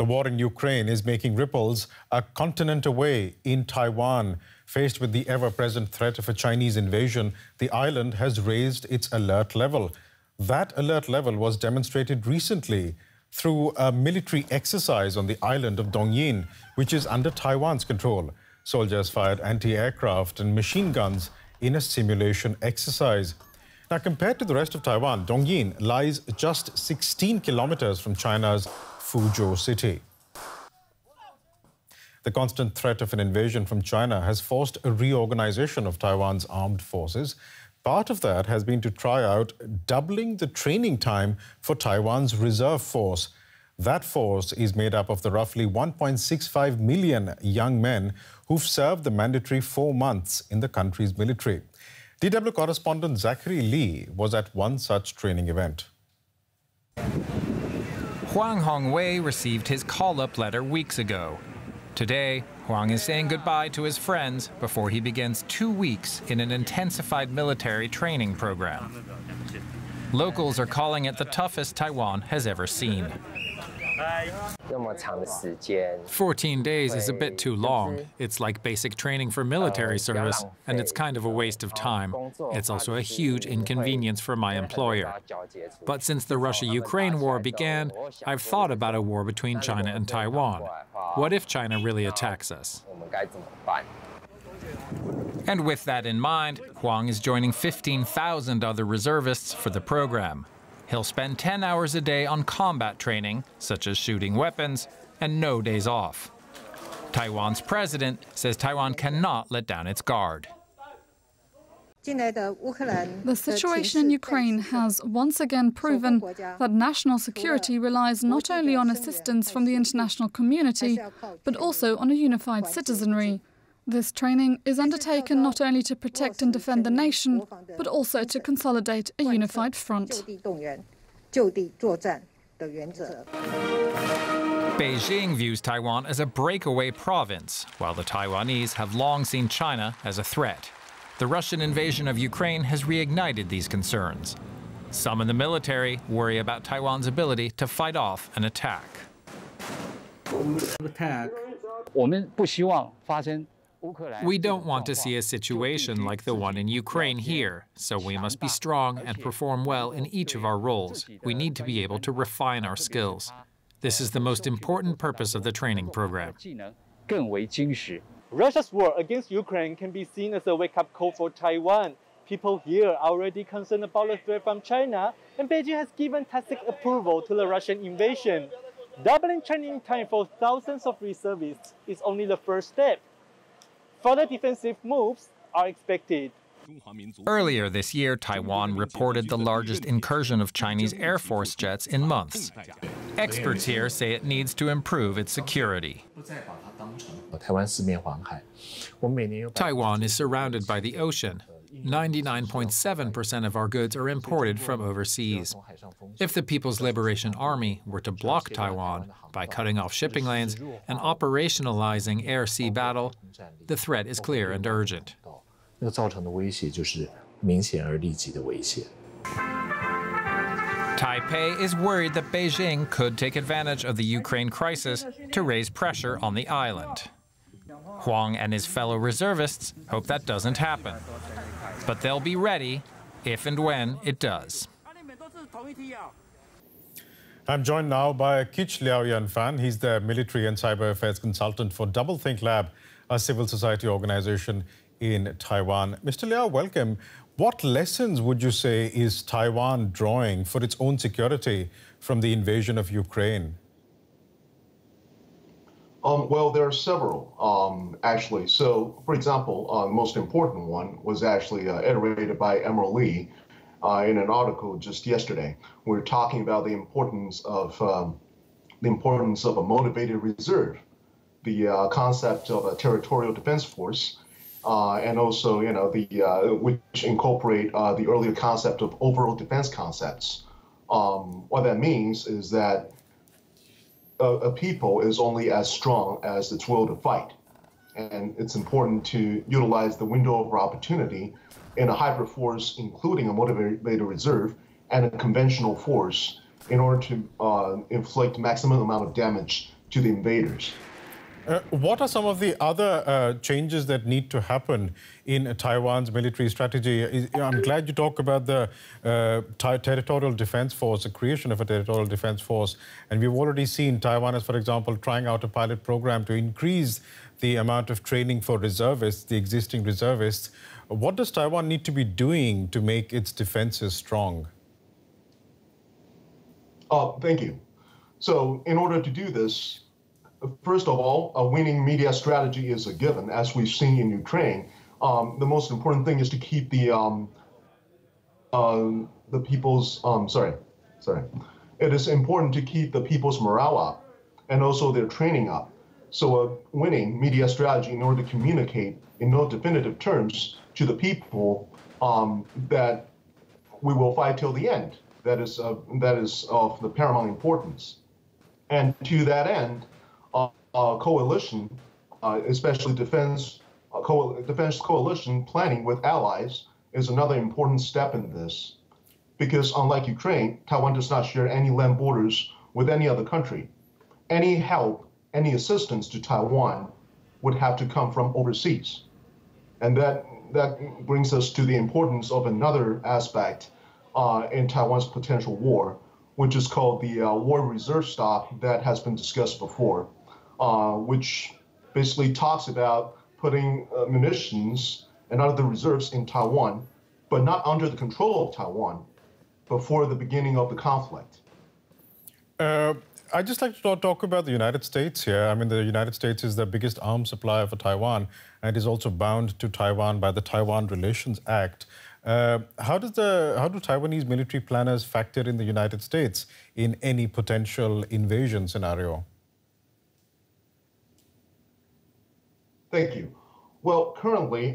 The war in Ukraine is making ripples a continent away in Taiwan. Faced with the ever-present threat of a Chinese invasion, the island has raised its alert level. That alert level was demonstrated recently through a military exercise on the island of Dongyin, which is under Taiwan's control. Soldiers fired anti-aircraft and machine guns in a simulation exercise. Now, compared to the rest of Taiwan, Dongyin lies just 16 kilometers from China's Fuzhou city. The constant threat of an invasion from China has forced a reorganization of Taiwan's armed forces. Part of that has been to try out doubling the training time for Taiwan's reserve force. That force is made up of the roughly 1.65 million young men who've served the mandatory 4 months in the country's military. DW correspondent Zachary Lee was at one such training event. Huang Hongwei received his call-up letter weeks ago. Today, Huang is saying goodbye to his friends before he begins 2 weeks in an intensified military training program. Locals are calling it the toughest Taiwan has ever seen. 14 days is a bit too long. It's like basic training for military service, and it's kind of a waste of time. It's also a huge inconvenience for my employer. But since the Russia-Ukraine war began, I've thought about a war between China and Taiwan. What if China really attacks us? And with that in mind, Huang is joining 15,000 other reservists for the program. He'll spend 10 hours a day on combat training, such as shooting weapons, and no days off. Taiwan's president says Taiwan cannot let down its guard. The situation in Ukraine has once again proven that national security relies not only on assistance from the international community, but also on a unified citizenry. This training is undertaken not only to protect and defend the nation, but also to consolidate a unified front. Beijing views Taiwan as a breakaway province, while the Taiwanese have long seen China as a threat. The Russian invasion of Ukraine has reignited these concerns. Some in the military worry about Taiwan's ability to fight off an attack. We don't want to see a situation like the one in Ukraine here, so we must be strong and perform well in each of our roles. We need to be able to refine our skills. This is the most important purpose of the training program. Russia's war against Ukraine can be seen as a wake-up call for Taiwan. People here are already concerned about the threat from China, and Beijing has given tacit approval to the Russian invasion. Doubling training time for thousands of reservists is only the first step. Further defensive moves are expected. Earlier this year, Taiwan reported the largest incursion of Chinese Air Force jets in months. Experts here say it needs to improve its security. Taiwan is surrounded by the ocean. 99.7% of our goods are imported from overseas. If the People's Liberation Army were to block Taiwan by cutting off shipping lanes and operationalizing air-sea battle, the threat is clear and urgent. Taipei is worried that Beijing could take advantage of the Ukraine crisis to raise pressure on the island. Huang and his fellow reservists hope that doesn't happen. But they'll be ready if and when it does. I'm joined now by Kich Liao Yanfan. He's the Military and Cyber Affairs Consultant for Doublethink Lab, a civil society organization in Taiwan. Mr. Liao, welcome. What lessons would you say is Taiwan drawing for its own security from the invasion of Ukraine? Well, there are several, actually. So, for example, the most important one was actually iterated by Emerald Lee in an article just yesterday. We were talking about the importance of a motivated reserve, the concept of a territorial defense force, and also, which incorporate the earlier concept of overall defense concepts. What that means is that a people is only as strong as its will to fight. And it's important to utilize the window of opportunity in a hybrid force, including a motivated reserve and a conventional force, in order to inflict maximum amount of damage to the invaders. What are some of the other changes that need to happen in Taiwan's military strategy? I'm glad you talk about the territorial defense force, the creation of a territorial defense force. And we've already seen Taiwan as, for example, trying out a pilot program to increase the amount of training for reservists, the existing reservists. What does Taiwan need to be doing to make its defenses strong? Thank you. So in order to do this, first of all, a winning media strategy is a given, as we've seen in Ukraine. The most important thing is to keep the people's It is important to keep the people's morale up and also their training up. So a winning media strategy in order to communicate in no definitive terms to the people that we will fight till the end. That is of the paramount importance. And to that end, coalition, especially defense coalition planning with allies, is another important step in this. Because unlike Ukraine, Taiwan does not share any land borders with any other country. Any help, any assistance to Taiwan would have to come from overseas. And that brings us to the importance of another aspect in Taiwan's potential war, which is called the war reserve stock that has been discussed before, which basically talks about putting munitions and other reserves in Taiwan, but not under the control of Taiwan before the beginning of the conflict. I'd just like to talk about the United States here. I mean, the United States is the biggest arms supplier for Taiwan and is also bound to Taiwan by the Taiwan Relations Act. How do Taiwanese military planners factor in the United States in any potential invasion scenario? Thank you. Well, currently,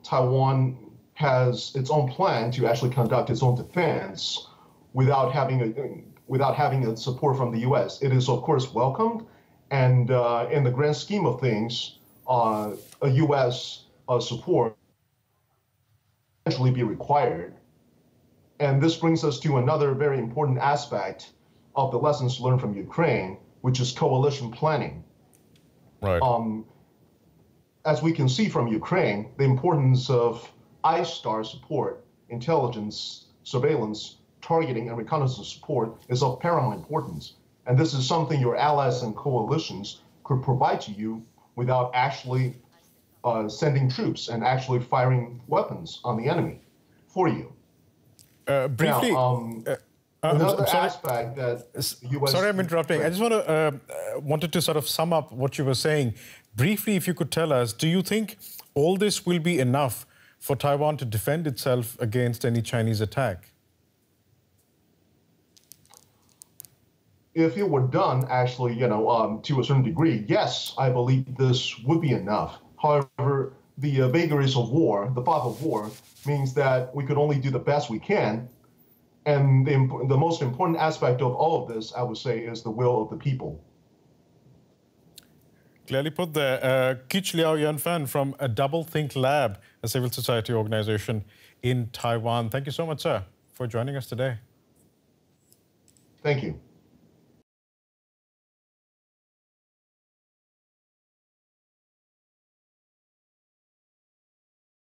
Taiwan has its own plan to actually conduct its own defense without having a support from the U.S. It is, of course, welcomed, and in the grand scheme of things, a U.S. support eventually be required. And this brings us to another very important aspect of the lessons learned from Ukraine, which is coalition planning. Right. As we can see from Ukraine, the importance of I-STAR support, intelligence, surveillance, targeting, and reconnaissance support is of paramount importance. And this is something your allies and coalitions could provide to you without actually sending troops and actually firing weapons on the enemy for you. Briefly, another aspect that the U.S. Sorry, I'm interrupting. I just wanted to sort of sum up what you were saying. Briefly, if you could tell us, do you think all this will be enough for Taiwan to defend itself against any Chinese attack? If it were done, actually, to a certain degree, yes, I believe this would be enough. However, the vagaries of war, the fog of war, means that we could only do the best we can. And the most important aspect of all of this, I would say, is the will of the people. Clearly put there. Kich Liao Yanfan from a Double Think Lab, a civil society organization in Taiwan. Thank you so much, sir, for joining us today. Thank you.